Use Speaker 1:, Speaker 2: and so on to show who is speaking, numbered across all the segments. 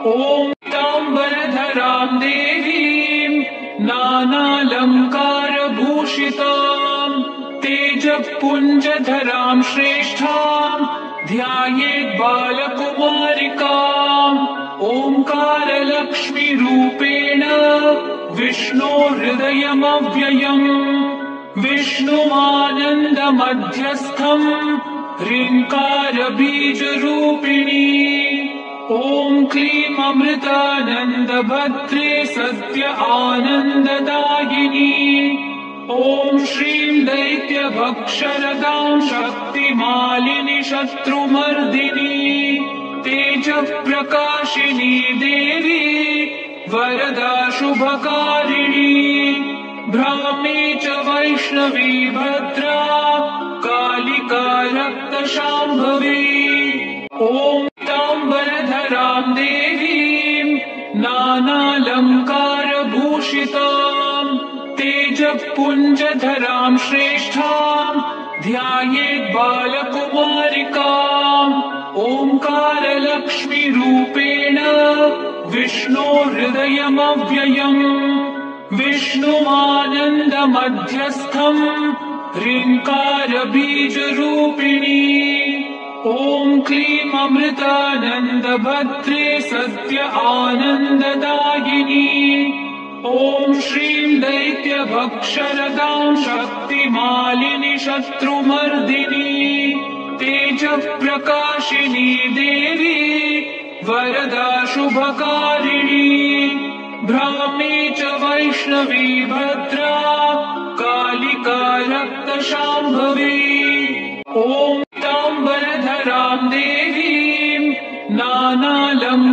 Speaker 1: ॐ ताम्बरधरां देवीं नानालङ्कारभूषितां तेजःपुञ्जधरां श्रेष्ठां ध्यायेत् बालकुमारिकाम् ओङ्कारलक्ष्मीरूपेण विष्णोर्हृदयमव्ययम् विष्णुमानन्दमध्यस्थम् ह्रीङ्कारबीजरूपिणी ॐ क्लीं अमृतानन्दभद्रे सत्य आनन्ददायिनी ॐ श्रीं दैत्यभक्षरदां शक्तिमालिनि शत्रुमर्दिनी तेजःप्रकाशिनी देवी वरदा शुभकारिणी ब्राह्मी च वैष्णवी भद्रा कालिका रक्तशाम्भवी ॐ ताम्बरधरां देवीं नानालङ्कारभूषितां तेजःपुञ्जधरां श्रेष्ठां ध्यायेत् बालकुमारिकाम् ओङ्कारलक्ष्मीरूपेण विष्णोर्हृदयमव्ययम् विष्णुमानन्दमध्यस्थम् ह्रीङ्कारबीजरूपिणी ॐ क्लीं अमृतानन्दभद्रे सत्य आनन्ददायिनी ॐ श्रीं दैत्यभक्षरदां शक्तिमालिनि शत्रुमर्दिनी तेजःप्रकाशिनी देवी वरदा शुभकारिणी ब्राह्मी च वैष्णवी भद्रा कालिका रक्तशाम्भवी ॐ ताम्बरधरां देवीं नानालङ्कारभूषितां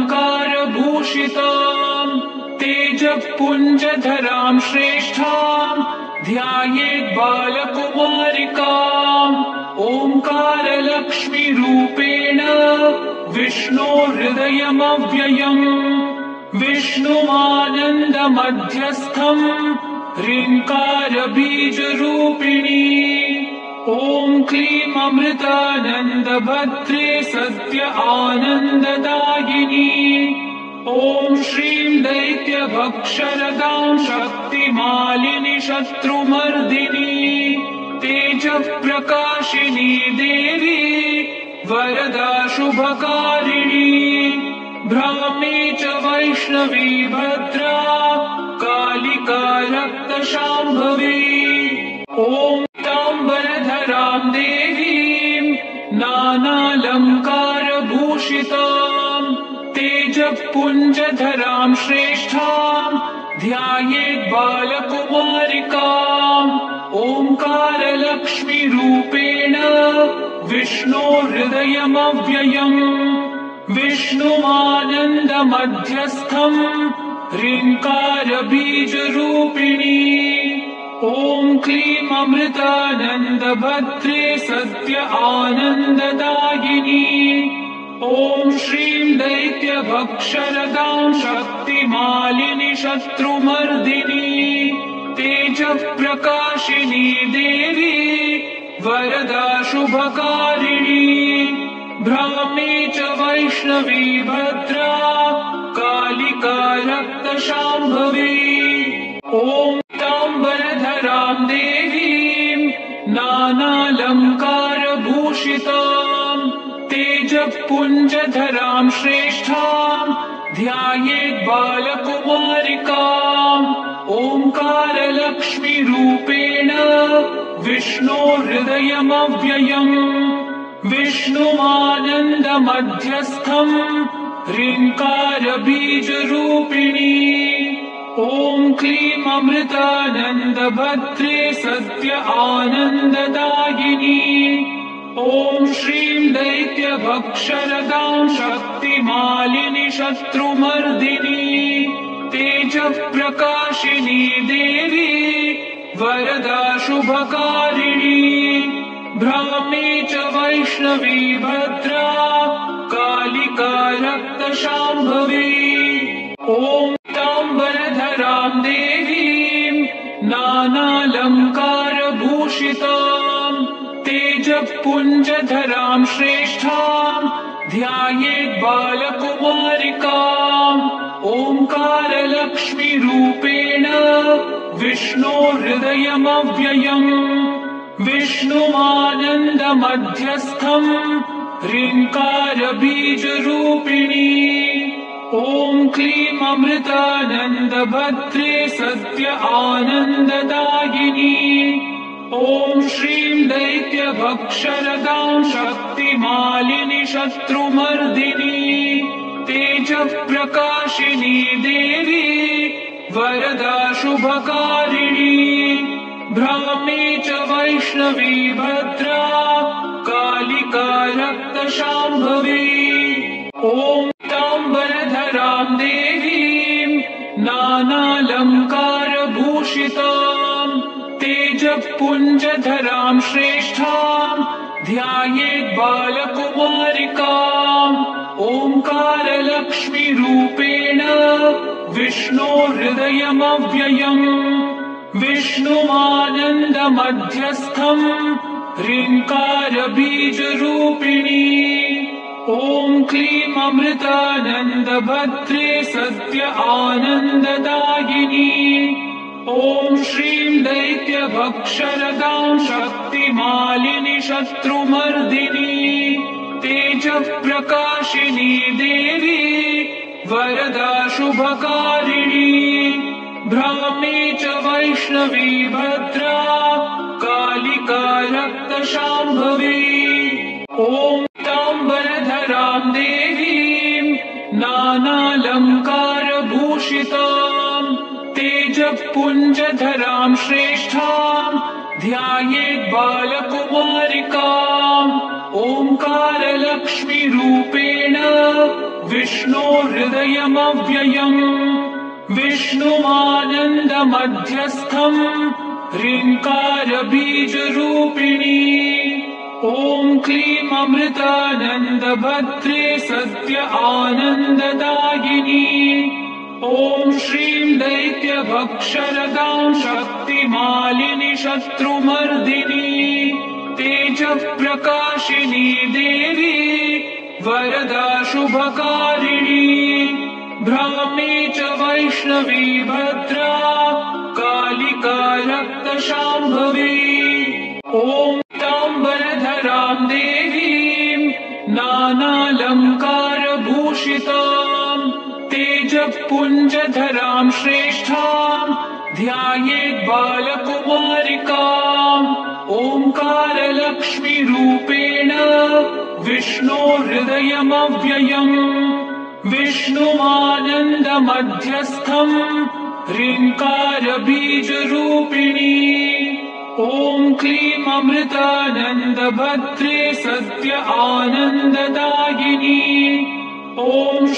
Speaker 1: तेजःपुञ्जधरां श्रेष्ठां ध्यायेत् बालकुमारिकाम् ओङ्कारलक्ष्मीरूपेण विष्णोर्हृदयमव्ययम् विष्णुमानन्दमध्यस्थम् ह्रीङ्कारबीजरूपिणी ॐ क्लीं अमृतानन्दभद्रे सत्य आनन्ददायिनी ॐ श्रीं दैत्यभक्षरदां शक्तिमालिनि शत्रुमर्दिनी तेजःप्रकाशिनी देवी वरदा शुभकारिणी ब्राह्मी च वैष्णवी भद्रा कालिका रक्तशाम्भवी ॐ ताम्बरधरां देवीं नानालङ्कारभूषितां तेजःपुञ्जधरां श्रेष्ठां ध्यायेत् बालकुमारिकाम् ओङ्कारलक्ष्मीरूपेण विष्णोर्हृदयमव्ययम् विष्णुमानन्दमध्यस्थम् ह्रीङ्कारबीजरूपिणी ॐ क्लीं अमृतानन्दभद्रे सत्य आनन्ददायिनी ॐ श्रीं दैत्यभक्षरदां शक्तिमालिनि शत्रुमर्दिनी तेजःप्रकाशिनी देवी वरदा शुभकारिणी ब्राह्मी च वैष्णवी भद्रा कालिका रक्तशाम्भवी ॐ ताम्बरधरां देवीं नानालङ्कारभूषितां तेजःपुञ्जधरां श्रेष्ठां ध्यायेत् बालकुमारिकाम् ओङ्कारलक्ष्मीरूपेण विष्णोर्हृदयमव्ययम् विष्णुमानन्दमध्यस्थम् ह्रीङ्कारबीजरूपिणी ॐ क्लीं अमृतानन्दभद्रे सत्य आनन्ददायिनी ॐ श्रीं दैत्यभक्षरदां शक्तिमालिनि शत्रुमर्दिनी तेजःप्रकाशिनी देवी वरदा शुभकारिणी ब्राह्मी च वैष्णवी भद्रा कालिका रक्तशाम्भवी ॐ ताम्बरधरां देवीं नानालङ्कारभूषितां तेजःपुञ्जधरां श्रेष्ठां ध्यायेत् बालकुमारिकाम् काललक्ष्मीरूपेण विष्णोर्हृदयमव्ययम् विष्णुमानन्दमध्यस्थम् ह्रीङ्कारबीजरूपिणी ॐ क्लीं अमृतानन्दभद्रे सत्य आनन्ददायिनी ॐ श्रीं दैत्यभक्षरदां शक्तिमालिनि शत्रुमर्दिनी तेजप्रकाशिनी देवी वरदा शुभकारिणी ब्राह्मी च वैष्णवी भद्रा कालिका रक्तशाम्भवी ॐ ताम्बरधरां देवीं नानालङ्कारभूषितां तेजपुञ्जधरां श्रेष्ठां ध्यायेत् बालकुमारिकाम् ओङ्कारलक्ष्मीरूपेण विष्णोर्हृदयमव्ययम् विष्णुमानन्दमध्यस्थम् ह्रीङ्कारबीजरूपिणी ॐ क्लीं अमृतानन्दभद्रे सत्य आनन्ददायिनी ॐ श्रीं दैत्यभक्षरदां शक्तिमालिनि शत्रुमर्दिनी तेजप्रकाशिनी देवी वरदा शुभकारिणी ब्राह्मी च वैष्णवी भद्रा कालिका रक्तशाम्भवी ॐ ताम्बरधरां देवीं नानालङ्कारभूषितां तेजपुञ्जधरां श्रेष्ठां ध्यायेत् बालकुमारिकाम् ओङ्कारलक्ष्मीरूपेण विष्णोर्हृदयमव्ययम् विष्णुमानन्दमध्यस्थम् ह्रीङ्कारबीजरूपिणी ॐ क्लीं अमृतानन्दभद्रे सत्य आनन्ददायिनी ॐ श्रीं दैत्यभक्षरदां शक्तिमालिनि शत्रुमर्दिनी तेजप्रकाशिनी देवी वरदा शुभकारिणी ब्राह्मी च वैष्णवी भद्रा कालिका रक्तशाम्भवी ॐ ताम्बरधरां देवीं नानालङ्कारभूषितां तेजपुञ्जधरां श्रेष्ठां ध्यायेत् बालकुमारिकाम् ओङ्कारलक्ष्मीरूपेण विष्णोर्हृदयमव्ययम् विष्णुमानन्दमध्यस्थम् ह्रीङ्कारबीजरूपिणी ॐ क्लीं अमृतानन्दभद्रे सत्य आनन्ददायिनी ॐ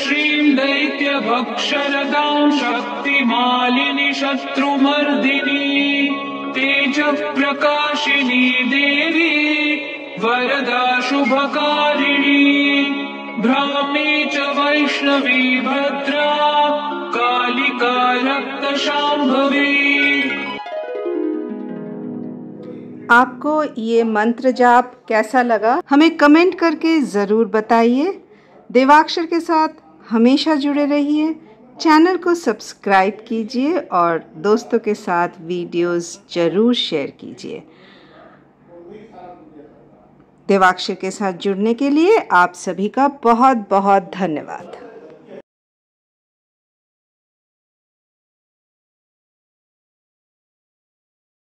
Speaker 1: श्रीं दैत्यभक्षरदां शक्तिमालिनि शत्रुमर्दिनी तेजप्रकाशिनी देवी वरदा शुभकारिणी ब्राह्मी च वैष्णवी भद्रा कालिका रक्तशाम्भवी।
Speaker 2: आपको ये मंत्र जाप कैसा लगा हमें कमेंट करके ज़रूर बताइए। देवाक्षर के साथ हमेशा जुड़े रहिए। चैनल को सब्सक्राइब कीजिए और दोस्तों के साथ वीडियोस ज़रूर शेयर कीजिए। देवाक्षर के साथ जुड़ने के लिए आप सभी का बहुत बहुत धन्यवाद।